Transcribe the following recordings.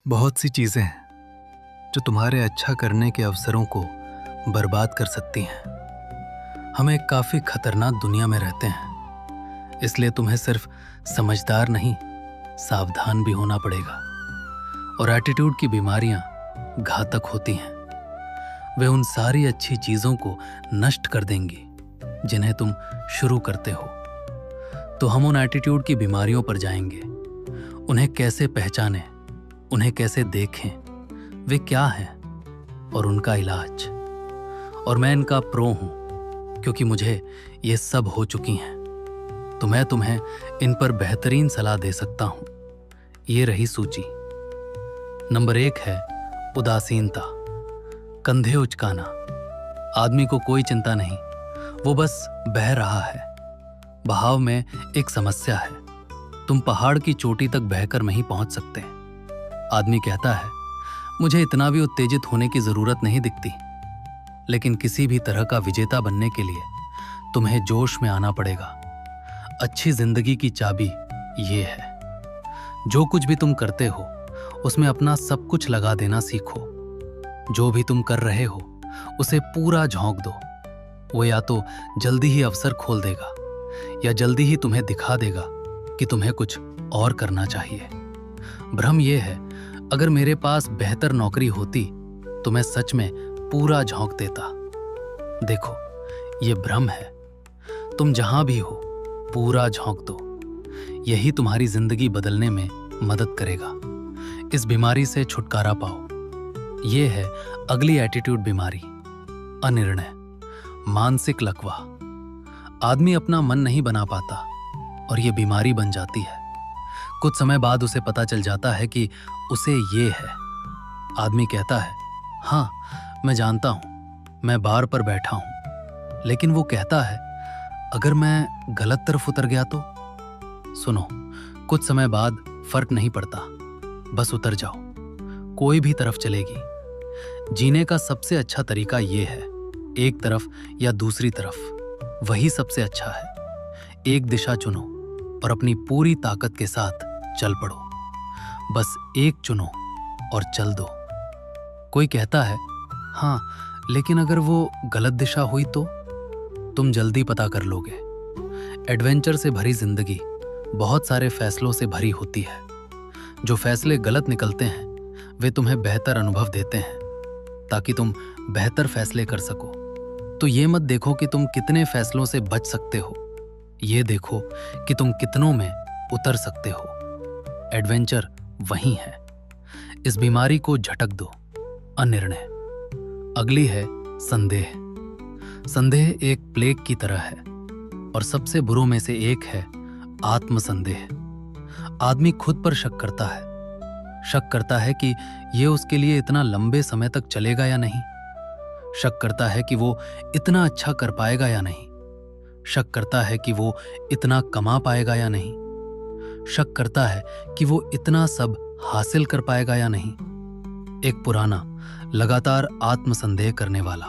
बहुत सी चीज़ें हैं जो तुम्हारे अच्छा करने के अवसरों को बर्बाद कर सकती हैं। हम एक काफ़ी खतरनाक दुनिया में रहते हैं, इसलिए तुम्हें सिर्फ समझदार नहीं, सावधान भी होना पड़ेगा। और एटीट्यूड की बीमारियां घातक होती हैं। वे उन सारी अच्छी चीज़ों को नष्ट कर देंगी जिन्हें तुम शुरू करते हो। तो हम उन एटीट्यूड की बीमारियों पर जाएंगे। उन्हें कैसे पहचानें, उन्हें कैसे देखें, वे क्या हैं और उनका इलाज। और मैं इनका प्रो हूं क्योंकि मुझे ये सब हो चुकी हैं, तो मैं तुम्हें इन पर बेहतरीन सलाह दे सकता हूं। ये रही सूची। नंबर 1 है उदासीनता, कंधे उचकाना। आदमी को कोई चिंता नहीं, वो बस बह रहा है। बहाव में एक समस्या है, तुम पहाड़ की चोटी तक बहकर नहीं पहुंच सकते। आदमी कहता है मुझे इतना भी उत्तेजित होने की जरूरत नहीं दिखती, लेकिन किसी भी तरह का विजेता बनने के लिए तुम्हें जोश में आना पड़ेगा। अच्छी जिंदगी की चाबी ये है, जो कुछ भी तुम करते हो उसमें अपना सब कुछ लगा देना सीखो। जो भी तुम कर रहे हो उसे पूरा झोंक दो। वो या तो जल्दी ही अवसर खोल देगा या जल्दी ही तुम्हें दिखा देगा कि तुम्हें कुछ और करना चाहिए। भ्रम यह है, अगर मेरे पास बेहतर नौकरी होती तो मैं सच में पूरा झोंक देता। देखो, ये भ्रम है। तुम जहां भी हो पूरा झोंक दो। यही तुम्हारी जिंदगी बदलने में मदद करेगा। इस बीमारी से छुटकारा पाओ। ये है अगली एटीट्यूड बीमारी, अनिर्णय, मानसिक लकवा। आदमी अपना मन नहीं बना पाता और ये बीमारी बन जाती है। कुछ समय बाद उसे पता चल जाता है कि उसे ये है। आदमी कहता है हाँ मैं जानता हूं, मैं बार पर बैठा हूं, लेकिन वो कहता है अगर मैं गलत तरफ उतर गया तो। सुनो, कुछ समय बाद फर्क नहीं पड़ता, बस उतर जाओ, कोई भी तरफ चलेगी। जीने का सबसे अच्छा तरीका ये है, एक तरफ या दूसरी तरफ, वही सबसे अच्छा है। एक दिशा चुनो और अपनी पूरी ताकत के साथ चल पड़ो। बस एक चुनो और चल दो। कोई कहता है हाँ लेकिन अगर वो गलत दिशा हुई तो। तुम जल्दी पता कर लोगे। एडवेंचर से भरी जिंदगी बहुत सारे फैसलों से भरी होती है। जो फैसले गलत निकलते हैं वे तुम्हें बेहतर अनुभव देते हैं ताकि तुम बेहतर फैसले कर सको। तो ये मत देखो कि तुम कितने फैसलों से बच सकते हो, ये देखो कि तुम कितनों में उतर सकते हो। एडवेंचर वही है। इस बीमारी को झटक दो, अनिर्णय। अगली है संदेह। संदेह एक प्लेग की तरह है और सबसे बुरों में से एक है आत्मसंदेह। आदमी खुद पर शक करता है। शक करता है कि ये उसके लिए इतना लंबे समय तक चलेगा या नहीं। शक करता है कि वो इतना अच्छा कर पाएगा या नहीं। शक करता है कि वो इतना कमा पाएगा या नहीं। शक करता है कि वो इतना सब हासिल कर पाएगा या नहीं। एक पुराना लगातार आत्मसंदेह करने वाला।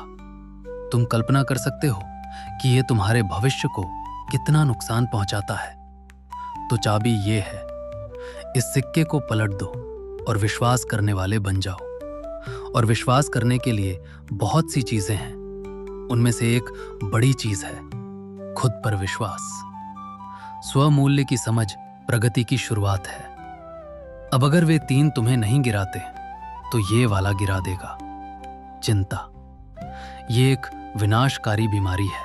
तुम कल्पना कर सकते हो कि ये तुम्हारे भविष्य को कितना नुकसान पहुंचाता है। तो चाबी ये है, इस सिक्के को पलट दो और विश्वास करने वाले बन जाओ। और विश्वास करने के लिए बहुत सी चीजें हैं, उनमें से एक बड़ी चीज है खुद पर विश्वास। स्वमूल्य की समझ प्रगति की शुरुआत है। अब अगर वे 3 तुम्हें नहीं गिराते तो ये वाला गिरा देगा, चिंता। ये एक विनाशकारी बीमारी है।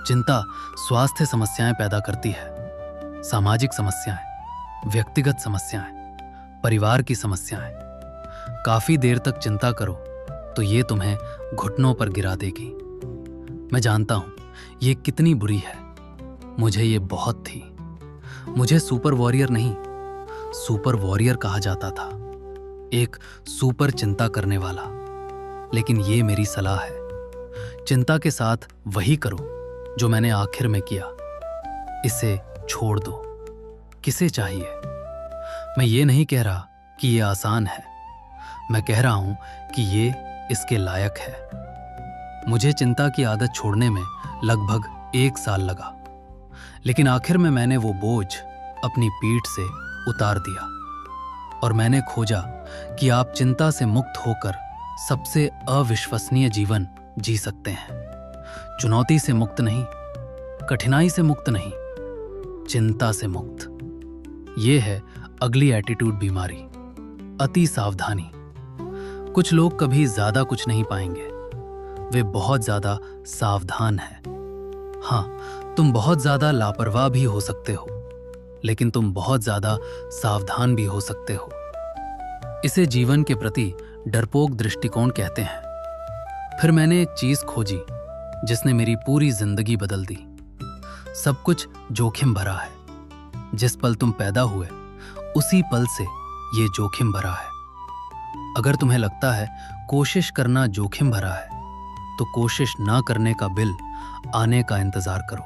चिंता स्वास्थ्य समस्याएं पैदा करती है, सामाजिक समस्याएं, व्यक्तिगत समस्याएं, परिवार की समस्याएं। काफी देर तक चिंता करो तो ये तुम्हें घुटनों पर गिरा देगी। मैं जानता हूं ये कितनी बुरी है। मुझे ये बहुत थी। मुझे सुपर वॉरियर नहीं, सुपर वॉरियर कहा जाता था, एक सुपर चिंता करने वाला। लेकिन ये मेरी सलाह है, चिंता के साथ वही करो जो मैंने आखिर में किया। इसे छोड़ दो। किसे चाहिए? मैं ये नहीं कह रहा कि ये आसान है, मैं कह रहा हूं कि ये इसके लायक है। मुझे चिंता की आदत छोड़ने में लगभग 1 साल लगा, लेकिन आखिर में मैंने वो बोझ अपनी पीठ से उतार दिया और मैंने खोजा कि आप चिंता से मुक्त होकर सबसे अविश्वसनीय जीवन जी सकते हैं। चुनौती से मुक्त नहीं, कठिनाई से मुक्त नहीं, चिंता से मुक्त। ये है अगली एटीट्यूड बीमारी, अति सावधानी। कुछ लोग कभी ज्यादा कुछ नहीं पाएंगे, वे बहुत ज्यादा सावधान हैं। हाँ, तुम बहुत ज्यादा लापरवाह भी हो सकते हो, लेकिन तुम बहुत ज्यादा सावधान भी हो सकते हो। इसे जीवन के प्रति डरपोक दृष्टिकोण कहते हैं। फिर मैंने एक चीज खोजी जिसने मेरी पूरी जिंदगी बदल दी। सब कुछ जोखिम भरा है। जिस पल तुम पैदा हुए उसी पल से ये जोखिम भरा है। अगर तुम्हें लगता है कोशिश करना जोखिम भरा है, तो कोशिश ना करने का बिल आने का इंतजार करो।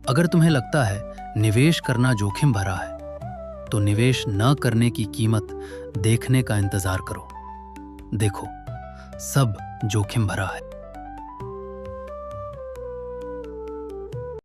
अगर तुम्हें लगता है निवेश करना जोखिम भरा है, तो निवेश न करने की कीमत देखने का इंतजार करो। देखो, सब जोखिम भरा है।